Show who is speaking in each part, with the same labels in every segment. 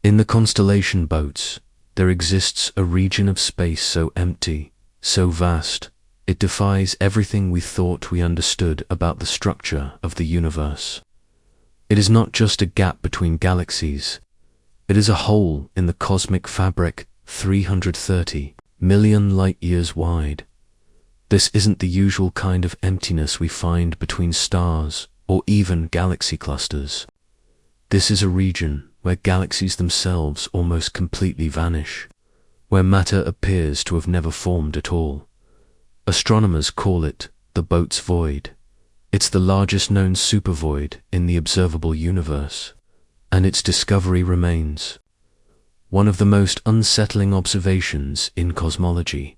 Speaker 1: In the constellation Boötes, there exists a region of space so empty, so vast, it defies everything we thought we understood about the structure of the universe. It is not just a gap between galaxies, it is a hole in the cosmic fabric 330 million light-years wide. This isn't the usual kind of emptiness we find between stars or even galaxy clusters. This is a region where galaxies themselves almost completely vanish, where matter appears to have never formed at all. Astronomers call it the Boötes Void. It's the largest known supervoid in the observable universe, and its discovery remains one of the most unsettling observations in cosmology.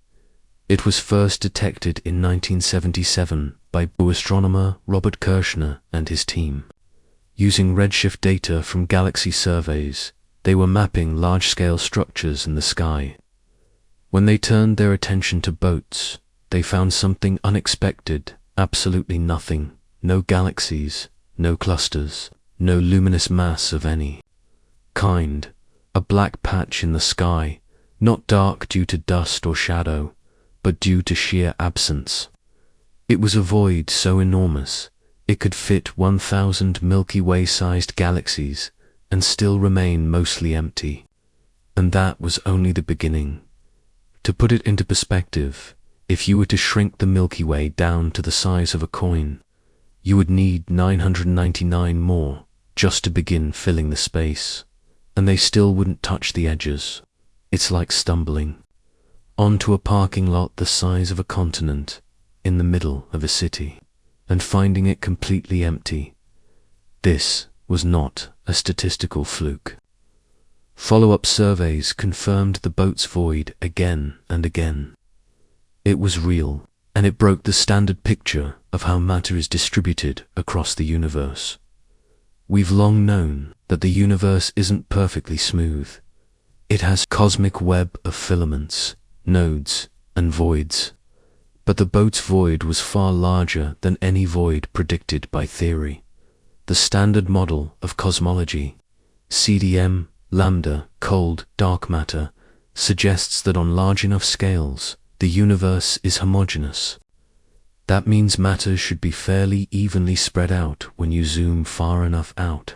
Speaker 1: It was first detected in 1977 by astronomer Robert Kirshner and his team. Using redshift data from galaxy surveys, they were mapping large-scale structures in the sky. When they turned their attention to Boötes, they found something unexpected, absolutely nothing. No galaxies, no clusters, no luminous mass of any kind. A black patch in the sky, not dark due to dust or shadow, but due to sheer absence. It was a void so enormous, it could fit 1,000 Milky Way-sized galaxies and still remain mostly empty. And that was only the beginning. To put it into perspective, if you were to shrink the Milky Way down to the size of a coin, you would need 999 more just to begin filling the space, and they still wouldn't touch the edges. It's like stumbling onto a parking lot the size of a continent in the middle of a city and finding it completely empty. This was not a statistical fluke. Follow-up surveys confirmed the Boötes Void again and again. It was real, and it broke the standard picture of how matter is distributed across the universe. We've long known that the universe isn't perfectly smooth. It has a cosmic web of filaments, nodes, and voids. But the Boötes Void was far larger than any void predicted by theory. The standard model of cosmology, CDM, lambda, cold, dark matter, suggests that on large enough scales, the universe is homogeneous. That means matter should be fairly evenly spread out when you zoom far enough out.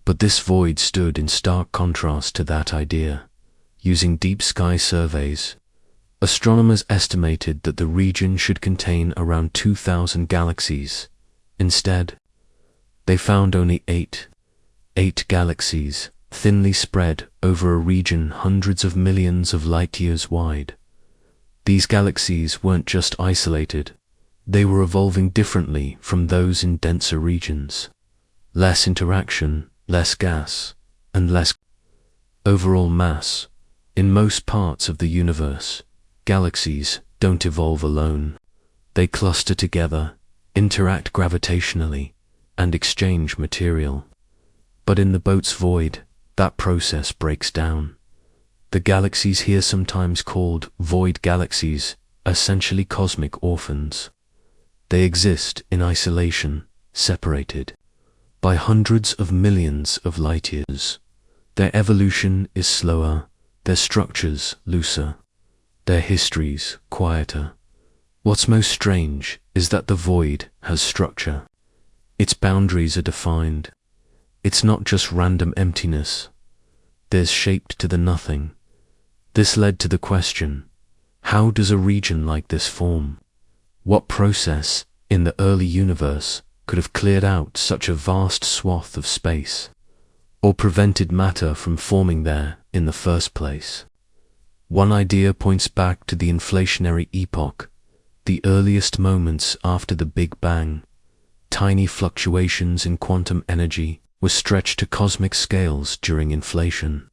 Speaker 1: But this void stood in stark contrast to that idea. Using deep sky surveys, astronomers estimated that the region should contain around 2,000 galaxies. Instead, they found only eight galaxies, thinly spread over a region hundreds of millions of light-years wide. These galaxies weren't just isolated, they were evolving differently from those in denser regions. Less interaction, less gas, and less overall mass. In most parts of the universe, galaxies don't evolve alone. They cluster together, interact gravitationally, and exchange material. But in the Boötes Void, that process breaks down. The galaxies here, sometimes called void galaxies, are essentially cosmic orphans. They exist in isolation, separated by hundreds of millions of light-years. Their evolution is slower, their structures looser, their histories quieter. What's most strange is that the void has structure. Its boundaries are defined. It's not just random emptiness. There's shape to the nothing. This led to the question, how does a region like this form? What process in the early universe could have cleared out such a vast swath of space, or prevented matter from forming there in the first place? One idea points back to the inflationary epoch, the earliest moments after the Big Bang. Tiny fluctuations in quantum energy were stretched to cosmic scales during inflation.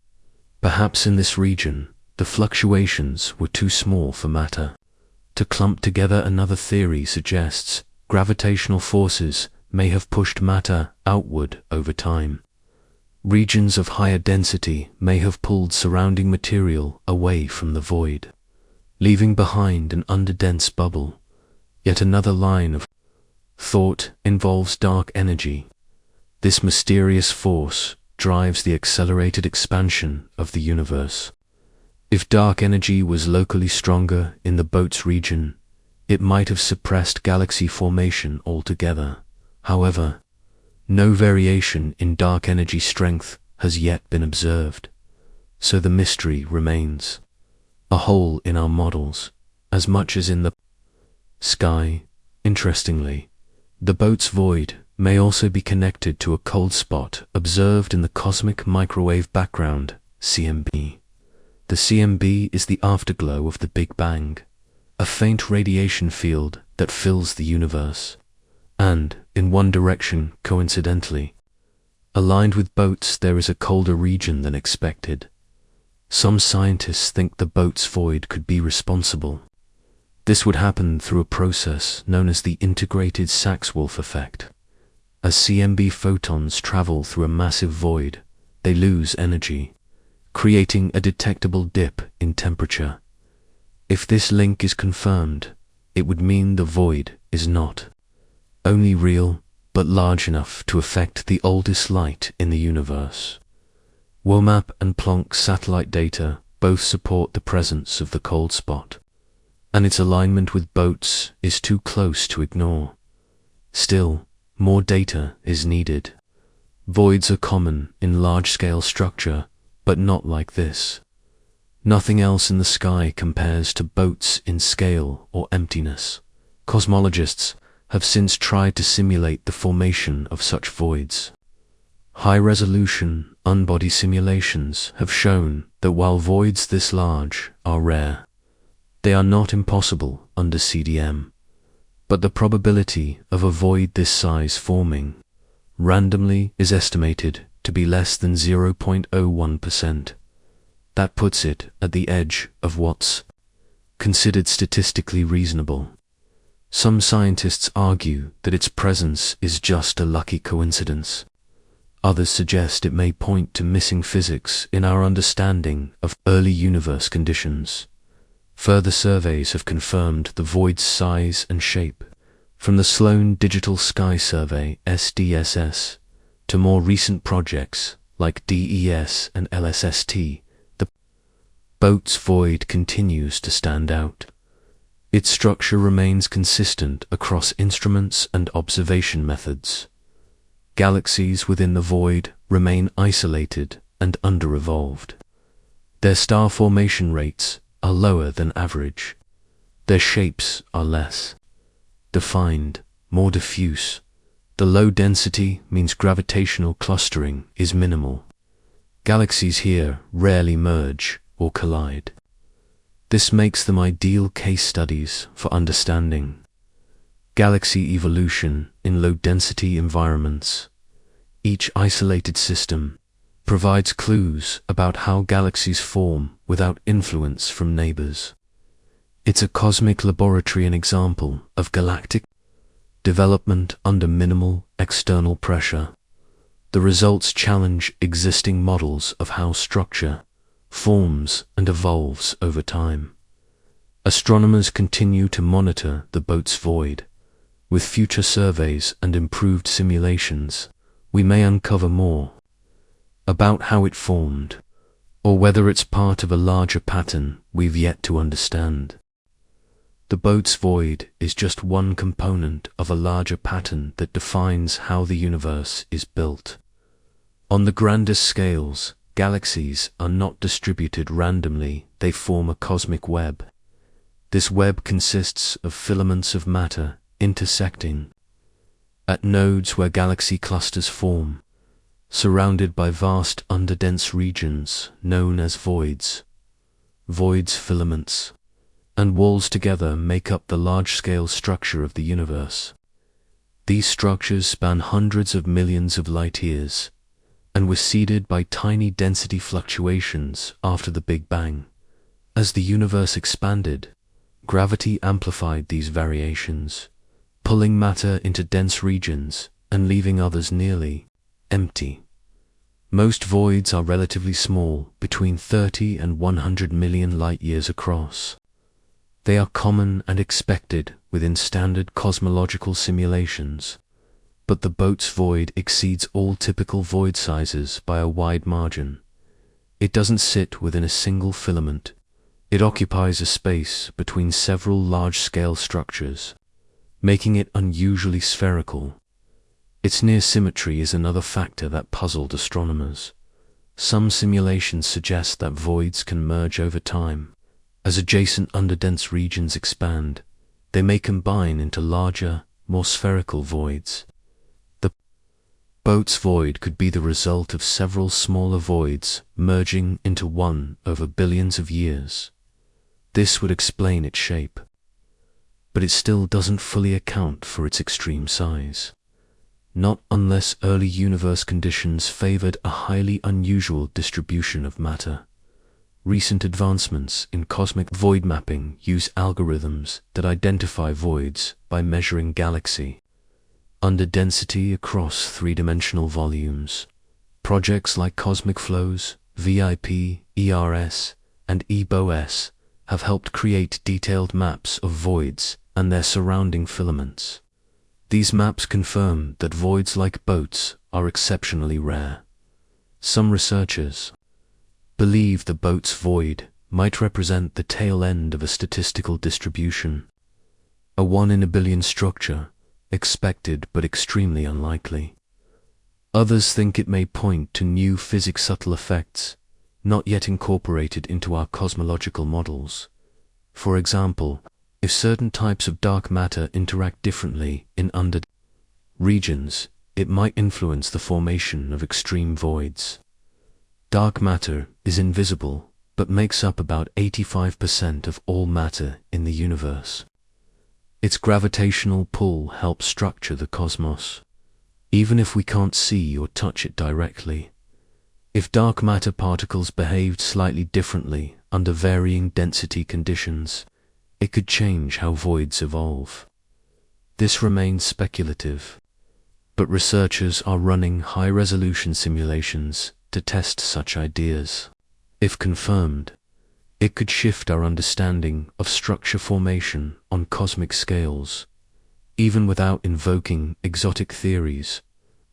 Speaker 1: Perhaps in this region, the fluctuations were too small for matter to clump together. Another theory suggests gravitational forces may have pushed matter outward over time. Regions of higher density may have pulled surrounding material away from the void, leaving behind an underdense bubble. Yet another line of thought involves dark energy. This mysterious force, drives the accelerated expansion of the universe. If dark energy was locally stronger in the Boötes region, it might have suppressed galaxy formation altogether. However, no variation in dark energy strength has yet been observed, so the mystery remains. A hole in our models, as much as in the sky. Interestingly, the Boötes Void may also be connected to a cold spot observed in the cosmic microwave background, CMB. The CMB is the afterglow of the Big Bang, a faint radiation field that fills the universe, and, in one direction coincidentally, aligned with Boötes, there is a colder region than expected. Some scientists think the Boötes Void could be responsible. This would happen through a process known as the integrated Sachs-Wolf effect. As CMB photons travel through a massive void, they lose energy, creating a detectable dip in temperature. If this link is confirmed, it would mean the void is not only real, but large enough to affect the oldest light in the universe. WOMAP and Planck satellite data both support the presence of the cold spot, and its alignment with Boötes is too close to ignore. Still, more data is needed. Voids are common in large-scale structure, but not like this. Nothing else in the sky compares to Boötes in scale or emptiness. Cosmologists have since tried to simulate the formation of such voids. High-resolution, unbody simulations have shown that while voids this large are rare, they are not impossible under CDM. But the probability of a void this size forming randomly is estimated to be less than 0.01%. That puts it at the edge of what's considered statistically reasonable. Some scientists argue that its presence is just a lucky coincidence. Others suggest it may point to missing physics in our understanding of early universe conditions. Further surveys have confirmed the void's size and shape, from the Sloan Digital Sky Survey (SDSS) to more recent projects like DES and LSST. The Boötes Void continues to stand out. Its structure remains consistent across instruments and observation methods. Galaxies within the void remain isolated and under-evolved. Their star formation rates are lower than average. Their shapes are less defined, more diffuse. The low density means gravitational clustering is minimal. Galaxies here rarely merge or collide. This makes them ideal case studies for understanding galaxy evolution in low-density environments. Each isolated system provides clues about how galaxies form without influence from neighbors. It's a cosmic laboratory, an example of galactic development under minimal external pressure. The results challenge existing models of how structure forms and evolves over time. Astronomers continue to monitor the Boötes Void. With future surveys and improved simulations, we may uncover more about how it formed, or whether it's part of a larger pattern we've yet to understand. The Boötes Void is just one component of a larger pattern that defines how the universe is built. On the grandest scales, galaxies are not distributed randomly, they form a cosmic web. This web consists of filaments of matter intersecting at nodes where galaxy clusters form, surrounded by vast underdense regions known as voids. Voids, filaments, and walls together make up the large-scale structure of the universe. These structures span hundreds of millions of light-years, and were seeded by tiny density fluctuations after the Big Bang. As the universe expanded, gravity amplified these variations, pulling matter into dense regions and leaving others nearly empty. Most voids are relatively small, between 30 and 100 million light-years across. They are common and expected within standard cosmological simulations, But the Boötes Void exceeds all typical void sizes by a wide margin. It doesn't sit within a single filament. It occupies a space between several large-scale structures, making it unusually spherical. Its near symmetry is another factor that puzzled astronomers. Some simulations suggest that voids can merge over time. As adjacent underdense regions expand, they may combine into larger, more spherical voids. The Boötes Void could be the result of several smaller voids merging into one over billions of years. This would explain its shape, but it still doesn't fully account for its extreme size. Not unless early universe conditions favored a highly unusual distribution of matter. Recent advancements in cosmic void mapping use algorithms that identify voids by measuring galaxy underdensity across three-dimensional volumes. Projects like Cosmic Flows, VIP, ERS, and eBOS have helped create detailed maps of voids and their surrounding filaments. These maps confirm that voids like Boötes are exceptionally rare. Some researchers believe the Boötes Void might represent the tail end of a statistical distribution, a 1 in a billion structure, expected but extremely unlikely. Others think it may point to new physics subtle effects, not yet incorporated into our cosmological models. For example, if certain types of dark matter interact differently in under regions, it might influence the formation of extreme voids. Dark matter is invisible, but makes up about 85% of all matter in the universe. Its gravitational pull helps structure the cosmos, even if we can't see or touch it directly. If dark matter particles behaved slightly differently under varying density conditions, it could change how voids evolve. This remains speculative, but researchers are running high-resolution simulations to test such ideas. If confirmed, it could shift our understanding of structure formation on cosmic scales. Even without invoking exotic theories,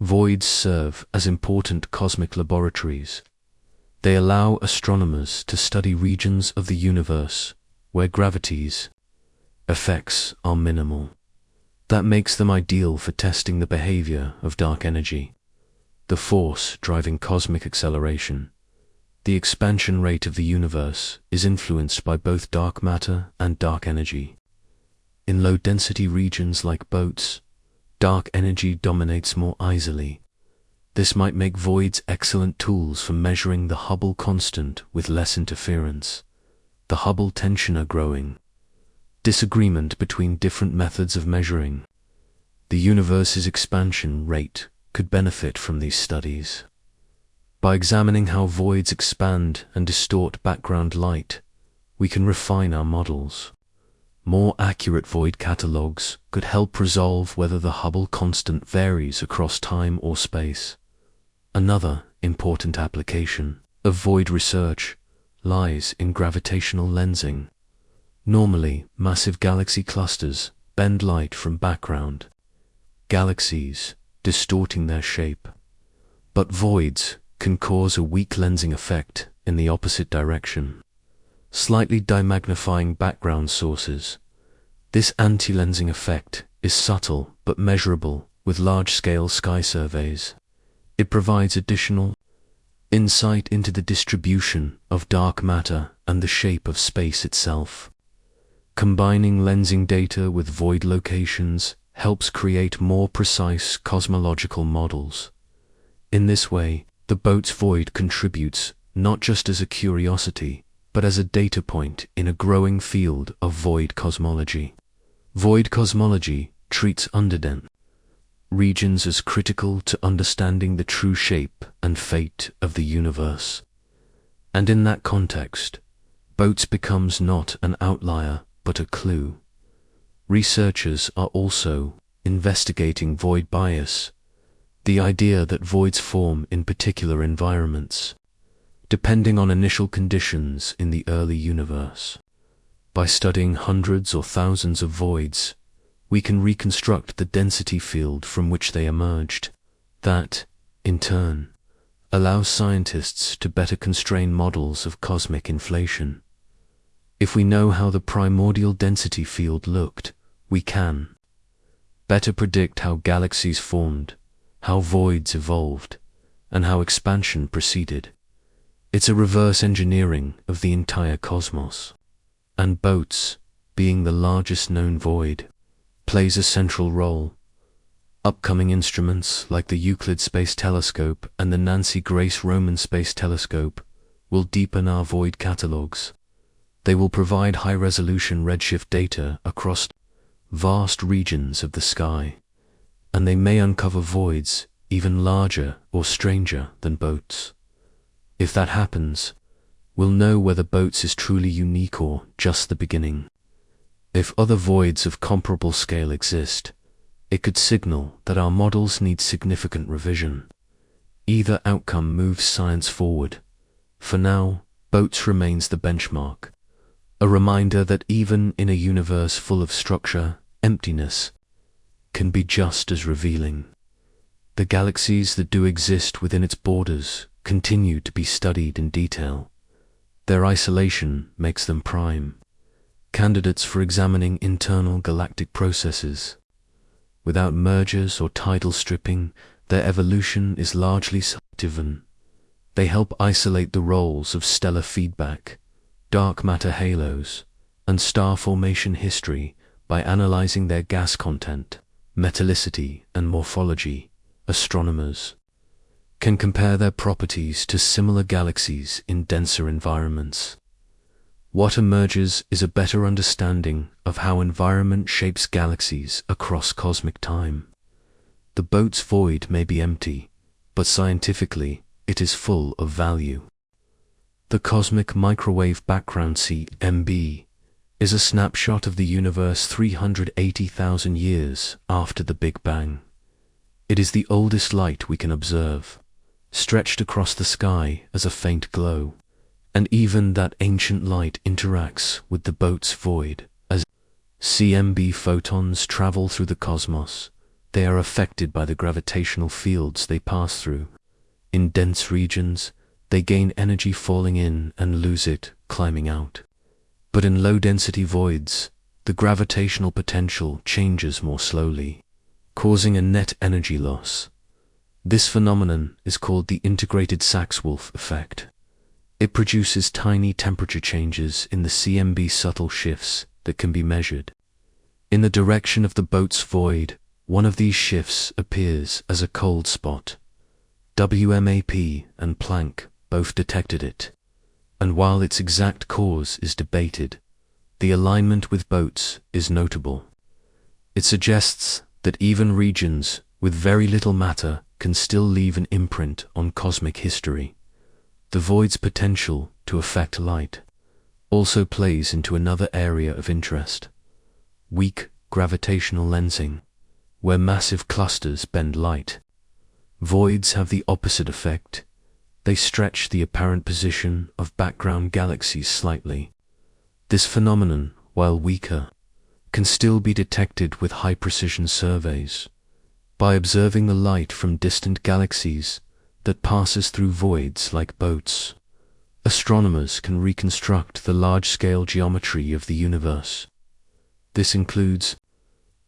Speaker 1: voids serve as important cosmic laboratories. They allow astronomers to study regions of the universe where gravity's effects are minimal. That makes them ideal for testing the behavior of dark energy, the force driving cosmic acceleration. The expansion rate of the universe is influenced by both dark matter and dark energy. In low-density regions like Boötes, dark energy dominates more easily. This might make voids excellent tools for measuring the Hubble constant with less interference. The Hubble tension are growing. Disagreement between different methods of measuring the universe's expansion rate could benefit from these studies. By examining how voids expand and distort background light, we can refine our models. More accurate void catalogues could help resolve whether the Hubble constant varies across time or space. Another important application of void research lies in gravitational lensing. Normally, massive galaxy clusters bend light from background galaxies, distorting their shape. But voids can cause a weak lensing effect in the opposite direction, slightly demagnifying background sources. This anti-lensing effect is subtle but measurable with large-scale sky surveys. It provides additional insight into the distribution of dark matter and the shape of space itself. Combining lensing data with void locations helps create more precise cosmological models. In this way, the Boötes Void contributes not just as a curiosity, but as a data point in a growing field of void cosmology. Void cosmology treats underdense regions as critical to understanding the true shape and fate of the universe. And in that context, Boötes becomes not an outlier, but a clue. Researchers are also investigating void bias, the idea that voids form in particular environments, depending on initial conditions in the early universe. By studying hundreds or thousands of voids, we can reconstruct the density field from which they emerged. That, in turn, allows scientists to better constrain models of cosmic inflation. If we know how the primordial density field looked, we can better predict how galaxies formed, how voids evolved, and how expansion proceeded. It's a reverse engineering of the entire cosmos. And Boötes, being the largest known void, plays a central role. Upcoming instruments like the Euclid Space Telescope and the Nancy Grace Roman Space Telescope will deepen our void catalogues. They will provide high-resolution redshift data across vast regions of the sky, and they may uncover voids even larger or stranger than Boötes. If that happens, we'll know whether Boötes is truly unique or just the beginning. If other voids of comparable scale exist, it could signal that our models need significant revision. Either outcome moves science forward. For now, Boötes remains the benchmark, a reminder that even in a universe full of structure, emptiness can be just as revealing. The galaxies that do exist within its borders continue to be studied in detail. Their isolation makes them prime candidates for examining internal galactic processes. Without mergers or tidal stripping, their evolution is largely self-driven. They help isolate the roles of stellar feedback, dark matter halos, and star formation history by analyzing their gas content, metallicity, and morphology. Astronomers can compare their properties to similar galaxies in denser environments. What emerges is a better understanding of how environment shapes galaxies across cosmic time. The Boötes Void may be empty, but scientifically it is full of value. The Cosmic Microwave Background (CMB) is a snapshot of the universe 380,000 years after the Big Bang. It is the oldest light we can observe, stretched across the sky as a faint glow. And even that ancient light interacts with the Boötes Void. As CMB photons travel through the cosmos, they are affected by the gravitational fields they pass through. In dense regions, they gain energy falling in and lose it climbing out. But in low-density voids, the gravitational potential changes more slowly, causing a net energy loss. This phenomenon is called the integrated Sachs-Wolf effect. It produces tiny temperature changes in the CMB subtle shifts that can be measured. In the direction of the Boötes Void, one of these shifts appears as a cold spot. WMAP and Planck both detected it, and while its exact cause is debated, the alignment with Boötes is notable. It suggests that even regions with very little matter can still leave an imprint on cosmic history. The void's potential to affect light also plays into another area of interest: weak gravitational lensing, where massive clusters bend light. Voids have the opposite effect. They stretch the apparent position of background galaxies slightly. This phenomenon, while weaker, can still be detected with high-precision surveys. By observing the light from distant galaxies that passes through voids like Boötes, astronomers can reconstruct the large-scale geometry of the universe. This includes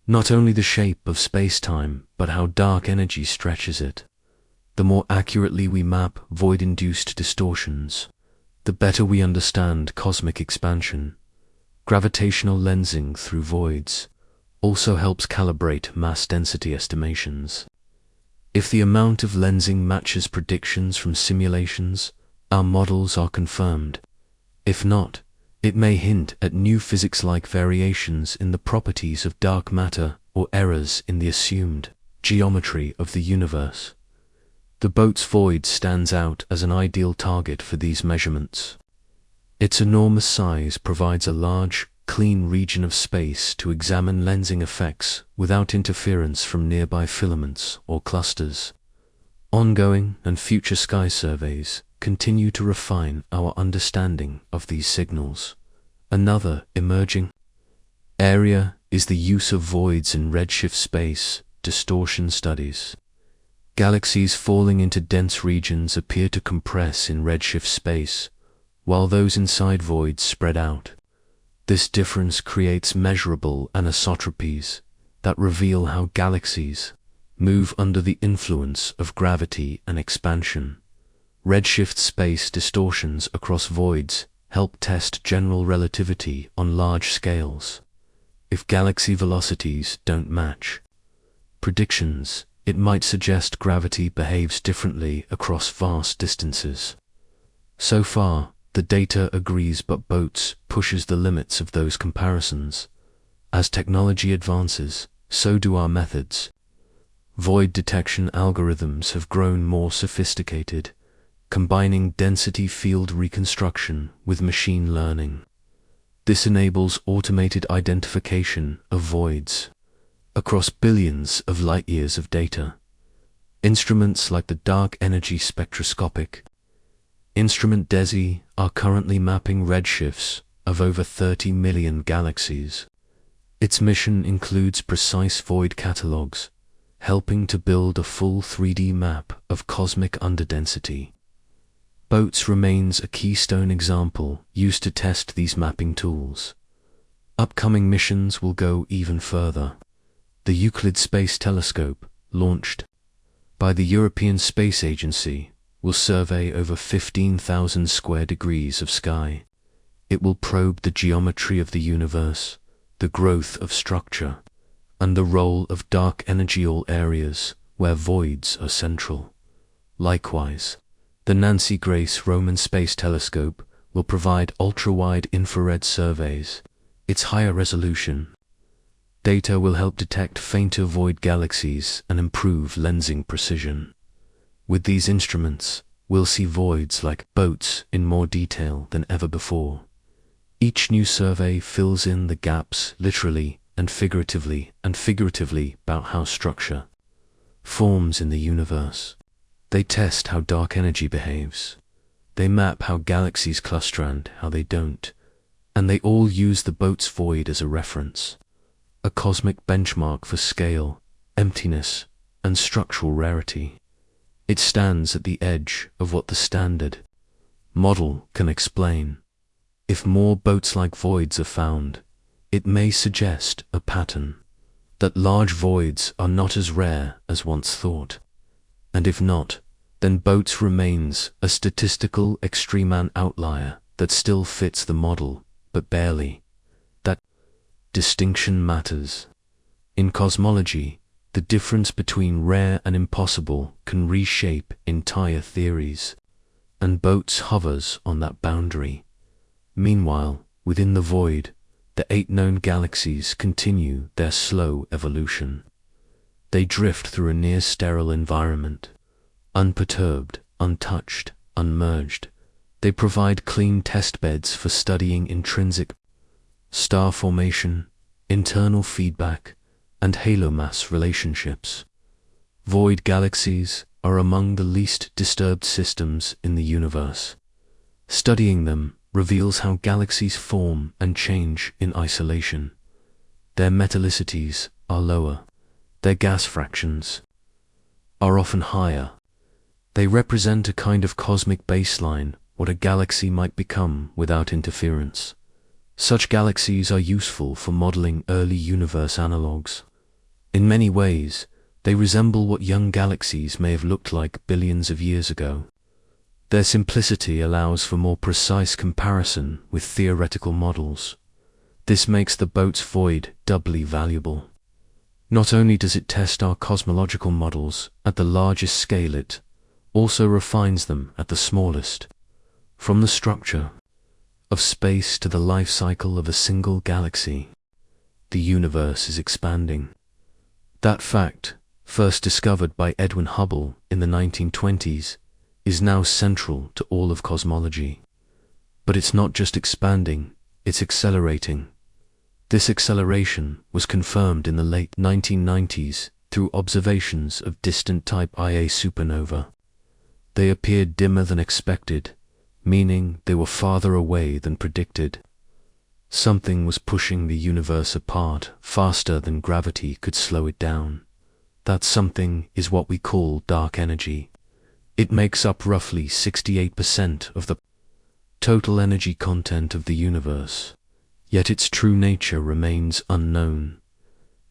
Speaker 1: not only the shape of space-time, but how dark energy stretches it. The more accurately we map void-induced distortions, the better we understand cosmic expansion. Gravitational lensing through voids also helps calibrate mass density estimations. If the amount of lensing matches predictions from simulations, our models are confirmed. If not, it may hint at new physics-like variations in the properties of dark matter or errors in the assumed geometry of the universe. The Boötes Void stands out as an ideal target for these measurements. Its enormous size provides a large, clean region of space to examine lensing effects without interference from nearby filaments or clusters. Ongoing and future sky surveys continue to refine our understanding of these signals. Another emerging area is the use of voids in redshift space distortion studies. Galaxies falling into dense regions appear to compress in redshift space, while those inside voids spread out. This difference creates measurable anisotropies that reveal how galaxies move under the influence of gravity and expansion. Redshift space distortions across voids help test general relativity on large scales. If galaxy velocities don't match predictions, it might suggest gravity behaves differently across vast distances. So far, the data agrees, but Boötes pushes the limits of those comparisons. As technology advances, so do our methods. Void detection algorithms have grown more sophisticated, combining density field reconstruction with machine learning. This enables automated identification of voids across billions of light-years of data. Instruments like the Dark Energy Spectroscopic Instrument DESI are currently mapping redshifts of over 30 million galaxies. Its mission includes precise void catalogs, helping to build a full 3D map of cosmic underdensity. Boötes remains a keystone example used to test these mapping tools. Upcoming missions will go even further. The Euclid Space Telescope, launched by the European Space Agency, will survey over 15,000 square degrees of sky. It will probe the geometry of the universe, the growth of structure, and the role of dark energy all areas where voids are central. Likewise, the Nancy Grace Roman Space Telescope will provide ultra-wide infrared surveys. Its higher resolution data will help detect fainter void galaxies and improve lensing precision. With these instruments, we'll see voids like Boötes in more detail than ever before. Each new survey fills in the gaps literally and figuratively about how structure forms in the universe. They test how dark energy behaves. They map how galaxies cluster and how they don't. And they all use the Boötes Void as a reference, a cosmic benchmark for scale, emptiness, and structural rarity. It stands at the edge of what the standard model can explain. If more Boötes-like voids are found, it may suggest a pattern, that large voids are not as rare as once thought. And if not, then Boötes remains a statistical extreme outlier that still fits the model, but barely. That distinction matters. In cosmology, the difference between rare and impossible can reshape entire theories, and Boötes hovers on that boundary. Meanwhile, within the void, the 8 known galaxies continue their slow evolution. They drift through a near-sterile environment, unperturbed, untouched, unmerged. They provide clean testbeds for studying intrinsic star formation, internal feedback, and halo mass relationships. Void galaxies are among the least disturbed systems in the universe. Studying them reveals how galaxies form and change in isolation. Their metallicities are lower. Their gas fractions are often higher. They represent a kind of cosmic baseline, what a galaxy might become without interference. Such galaxies are useful for modeling early universe analogues. In many ways, they resemble what young galaxies may have looked like billions of years ago. Their simplicity allows for more precise comparison with theoretical models. This makes the Boötes Void doubly valuable. Not only does it test our cosmological models at the largest scale, it also refines them at the smallest. From the structure of space to the life cycle of a single galaxy, the universe is expanding. That fact, first discovered by Edwin Hubble in the 1920s, is now central to all of cosmology. But it's not just expanding, it's accelerating. This acceleration was confirmed in the late 1990s through observations of distant Type Ia supernova. They appeared dimmer than expected, meaning they were farther away than predicted. Something was pushing the universe apart faster than gravity could slow it down. That something is what we call dark energy. It makes up roughly 68% of the total energy content of the universe, yet its true nature remains unknown.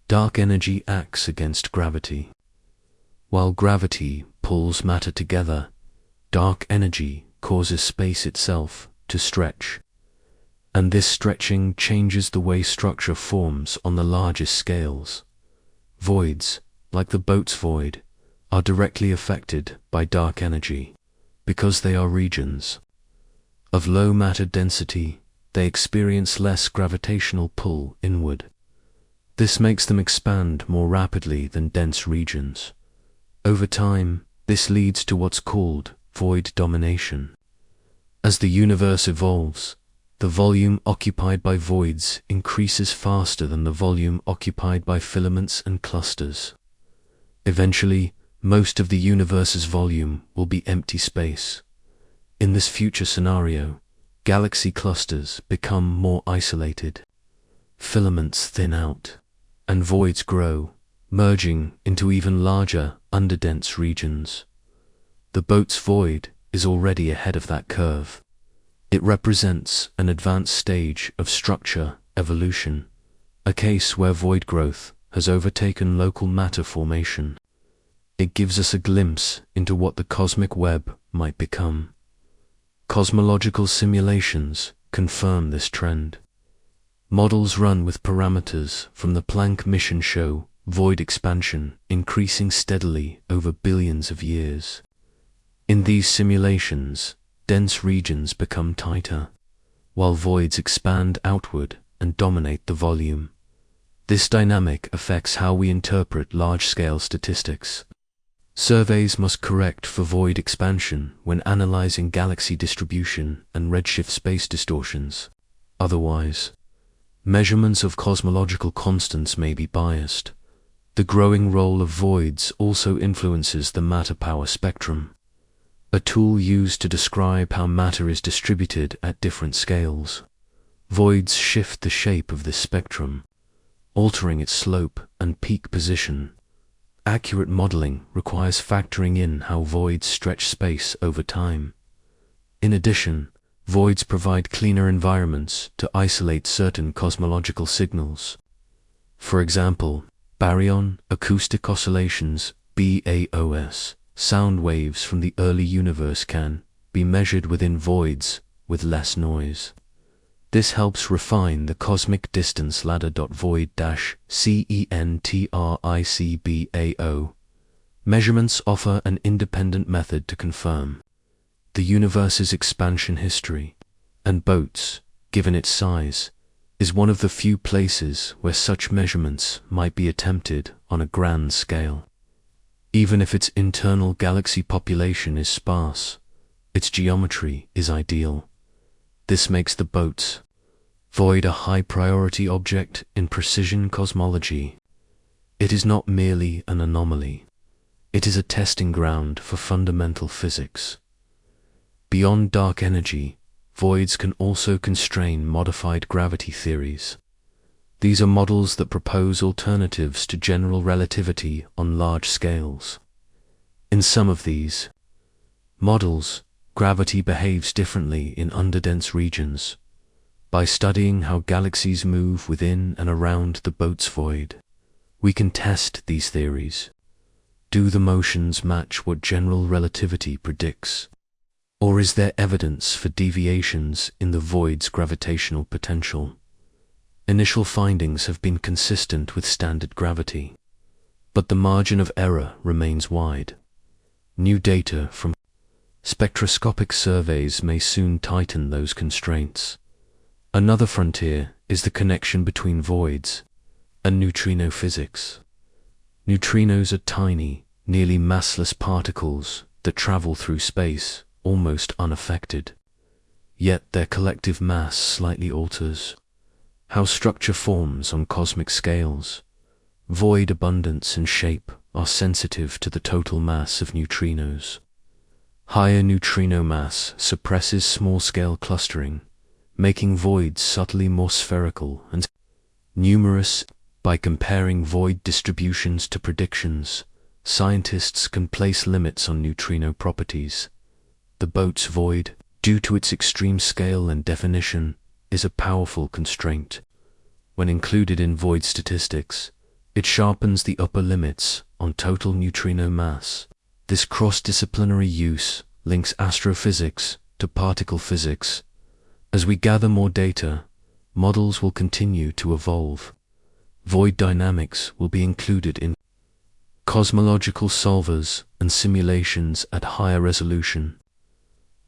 Speaker 1: Dark energy acts against gravity. While gravity pulls matter together, dark energy causes space itself to stretch. And this stretching changes the way structure forms on the largest scales. Voids, like the Boötes Void, are directly affected by dark energy. Because they are regions of low matter density, they experience less gravitational pull inward. This makes them expand more rapidly than dense regions. Over time, this leads to what's called void domination. As the universe evolves, the volume occupied by voids increases faster than the volume occupied by filaments and clusters. Eventually, most of the universe's volume will be empty space. In this future scenario, galaxy clusters become more isolated, filaments thin out, and voids grow, merging into even larger, underdense regions. The Boötes Void is already ahead of that curve. It represents an advanced stage of structure evolution, a case where void growth has overtaken local matter formation. It gives us a glimpse into what the cosmic web might become. Cosmological simulations confirm this trend. Models run with parameters from the Planck mission show void expansion increasing steadily over billions of years. In these simulations, dense regions become tighter, while voids expand outward and dominate the volume. This dynamic affects how we interpret large-scale statistics. Surveys must correct for void expansion when analyzing galaxy distribution and redshift space distortions. Otherwise, measurements of cosmological constants may be biased. The growing role of voids also influences the matter-power spectrum, a tool used to describe how matter is distributed at different scales. Voids shift the shape of this spectrum, altering its slope and peak position. Accurate modeling requires factoring in how voids stretch space over time. In addition, voids provide cleaner environments to isolate certain cosmological signals. For example, baryon acoustic oscillations (BAOS) sound waves from the early universe can be measured within voids with less noise. This helps refine the cosmic distance ladder. Void-CENTRICBAO measurements offer an independent method to confirm the universe's expansion history, and Boötes, given its size, is one of the few places where such measurements might be attempted on a grand scale. Even if its internal galaxy population is sparse, its geometry is ideal. This makes the Boötes Void a high-priority object in precision cosmology. It is not merely an anomaly. It is a testing ground for fundamental physics. Beyond dark energy, voids can also constrain modified gravity theories. These are models that propose alternatives to general relativity on large scales. In some of these models, gravity behaves differently in underdense regions. By studying how galaxies move within and around the Boötes Void, we can test these theories. Do the motions match what general relativity predicts? Or is there evidence for deviations in the void's gravitational potential? Initial findings have been consistent with standard gravity, but the margin of error remains wide. New data from spectroscopic surveys may soon tighten those constraints. Another frontier is the connection between voids and neutrino physics. Neutrinos are tiny, nearly massless particles that travel through space almost unaffected. Yet their collective mass slightly alters how structure forms on cosmic scales. Void abundance and shape are sensitive to the total mass of neutrinos. Higher neutrino mass suppresses small-scale clustering, making voids subtly more spherical and numerous. By comparing void distributions to predictions, scientists can place limits on neutrino properties. The Boötes Void, due to its extreme scale and definition, is a powerful constraint. When included in void statistics, it sharpens the upper limits on total neutrino mass. This cross-disciplinary use links astrophysics to particle physics. As we gather more data, models will continue to evolve. Void dynamics will be included in cosmological solvers and simulations at higher resolution.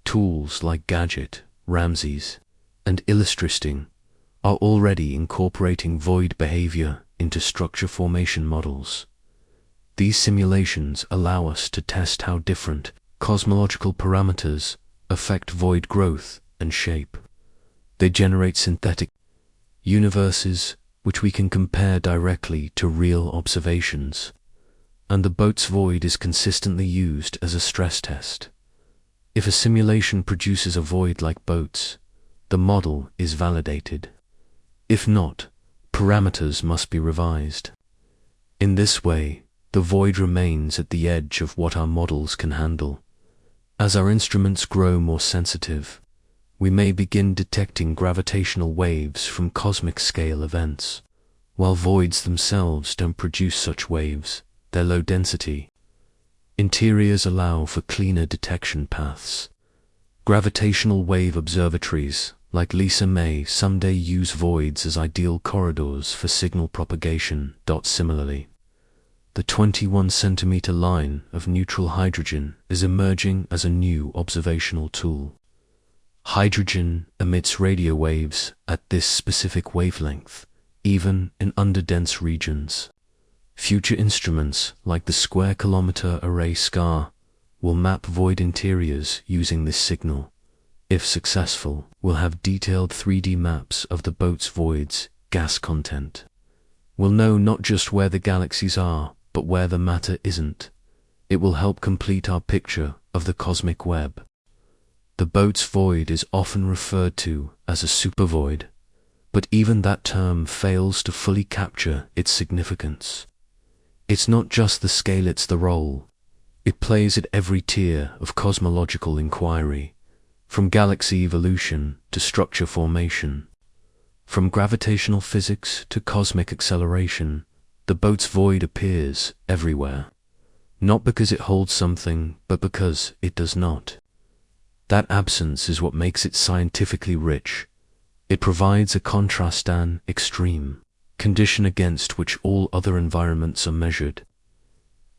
Speaker 1: Tools like Gadget, Ramses, and Illustristing are already incorporating void behavior into structure formation models. These simulations allow us to test how different cosmological parameters affect void growth and shape. They generate synthetic universes which we can compare directly to real observations, and the Boötes Void is consistently used as a stress test. If a simulation produces a void like Boötes, the model is validated. If not, parameters must be revised. In this way, the void remains at the edge of what our models can handle. As our instruments grow more sensitive, we may begin detecting gravitational waves from cosmic scale events. While voids themselves don't produce such waves, their low density interiors allow for cleaner detection paths. Gravitational wave observatories like LISA may someday use voids as ideal corridors for signal propagation. Similarly, the 21-centimeter line of neutral hydrogen is emerging as a new observational tool. Hydrogen emits radio waves at this specific wavelength, even in underdense regions. Future instruments like the Square Kilometer Array SCAR will map void interiors using this signal. If successful, we'll have detailed 3D maps of the Boötes Void's gas content. We'll know not just where the galaxies are, but where the matter isn't. It will help complete our picture of the cosmic web. The Boötes Void is often referred to as a supervoid, but even that term fails to fully capture its significance. It's not just the scale, it's the role. It plays at every tier of cosmological inquiry, from galaxy evolution to structure formation. From gravitational physics to cosmic acceleration, the Boötes Void appears everywhere. Not because it holds something, but because it does not. That absence is what makes it scientifically rich. It provides a contrast, an extreme condition against which all other environments are measured.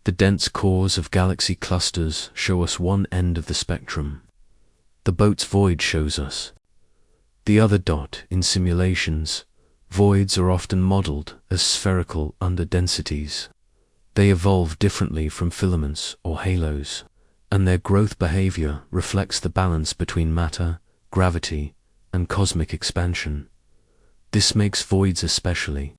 Speaker 1: The dense cores of galaxy clusters show us one end of the spectrum. The Boötes Void shows us the other. In simulations, voids are often modeled as spherical underdensities. They evolve differently from filaments or halos, and their growth behavior reflects the balance between matter, gravity, and cosmic expansion. This makes voids especially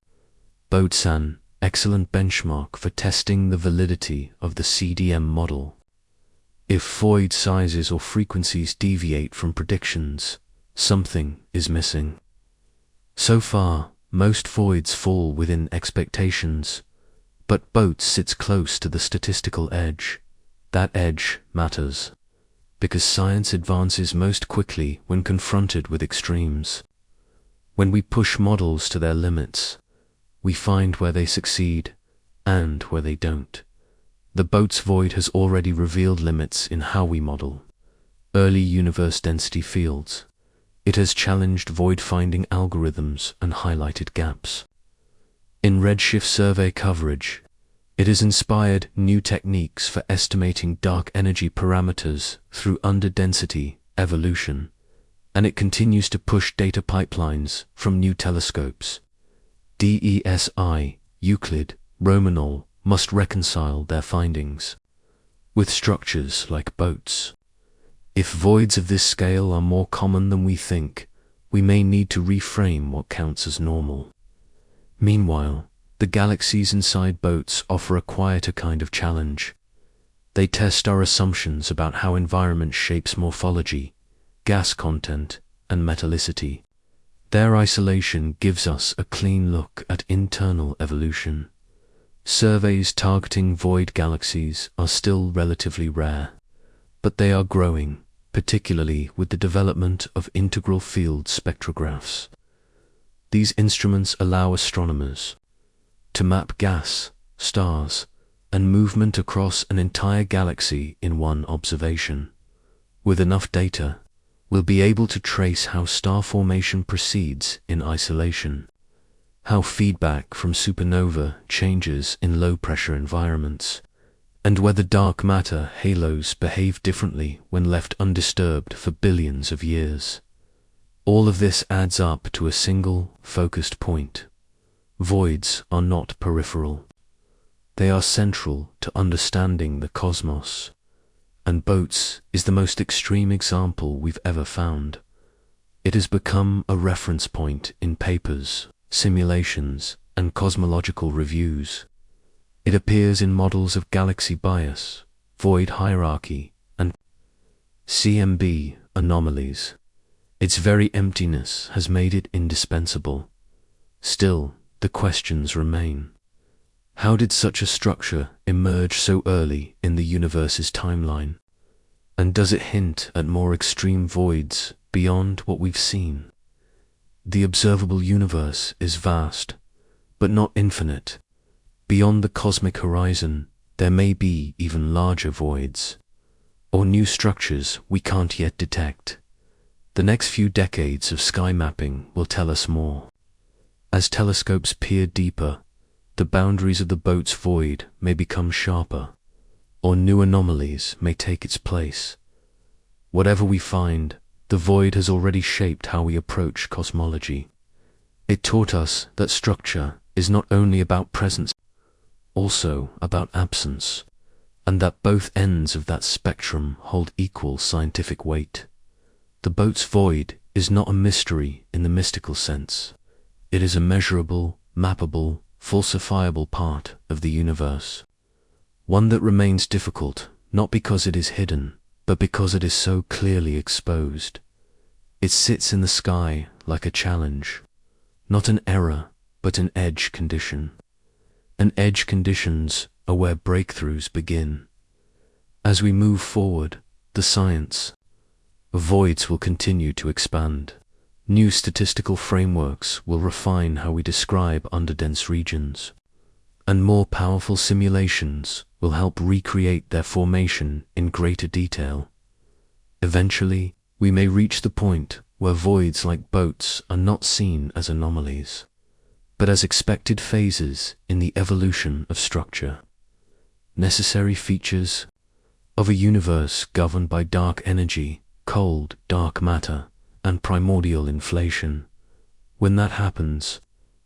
Speaker 1: Boötes an excellent benchmark for testing the validity of the CDM model. If void sizes or frequencies deviate from predictions, something is missing. So far, most voids fall within expectations, but Boötes sits close to the statistical edge. That edge matters, because science advances most quickly when confronted with extremes. When we push models to their limits, we find where they succeed and where they don't. The Boötes Void has already revealed limits in how we model early universe density fields. It has challenged void-finding algorithms and highlighted gaps. In redshift survey coverage, it has inspired new techniques for estimating dark energy parameters through underdensity evolution, and it continues to push data pipelines from new telescopes. DESI, Euclid, Romanol must reconcile their findings with structures like Boötes. If voids of this scale are more common than we think, we may need to reframe what counts as normal. Meanwhile, the galaxies inside Boötes offer a quieter kind of challenge. They test our assumptions about how environment shapes morphology, gas content, and metallicity. Their isolation gives us a clean look at internal evolution. Surveys targeting void galaxies are still relatively rare, but they are growing, particularly with the development of integral field spectrographs. These instruments allow astronomers to map gas, stars, and movement across an entire galaxy in one observation. With enough data, we'll be able to trace how star formation proceeds in isolation, how feedback from supernova changes in low-pressure environments, and whether dark matter halos behave differently when left undisturbed for billions of years. All of this adds up to a single, focused point. Voids are not peripheral. They are central to understanding the cosmos, and Boötes is the most extreme example we've ever found. It has become a reference point in papers, simulations, and cosmological reviews. It appears in models of galaxy bias, void hierarchy, and CMB anomalies. Its very emptiness has made it indispensable. Still, the questions remain. How did such a structure emerge so early in the universe's timeline? And does it hint at more extreme voids beyond what we've seen? The observable universe is vast, but not infinite. Beyond the cosmic horizon, there may be even larger voids, or new structures we can't yet detect. The next few decades of sky mapping will tell us more. As telescopes peer deeper, the boundaries of the Boötes Void may become sharper, or new anomalies may take its place. Whatever we find, the void has already shaped how we approach cosmology. It taught us that structure is not only about presence, also about absence, and that both ends of that spectrum hold equal scientific weight. The Boötes Void is not a mystery in the mystical sense. It is a measurable, mappable, falsifiable part of the universe. One that remains difficult, not because it is hidden, but because it is so clearly exposed. It sits in the sky like a challenge, not an error, but an edge condition. And edge conditions are where breakthroughs begin. As we move forward, the science of voids will continue to expand. New statistical frameworks will refine how we describe underdense regions, and more powerful simulations will help recreate their formation in greater detail. Eventually, we may reach the point where voids like Boötes are not seen as anomalies, but as expected phases in the evolution of structure, necessary features of a universe governed by dark energy, cold, dark matter, and primordial inflation. When that happens,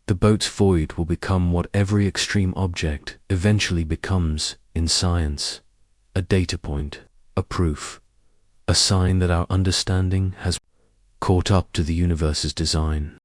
Speaker 1: the Boötes Void will become what every extreme object eventually becomes in science: a data point, a proof, a sign that our understanding has caught up to the universe's design.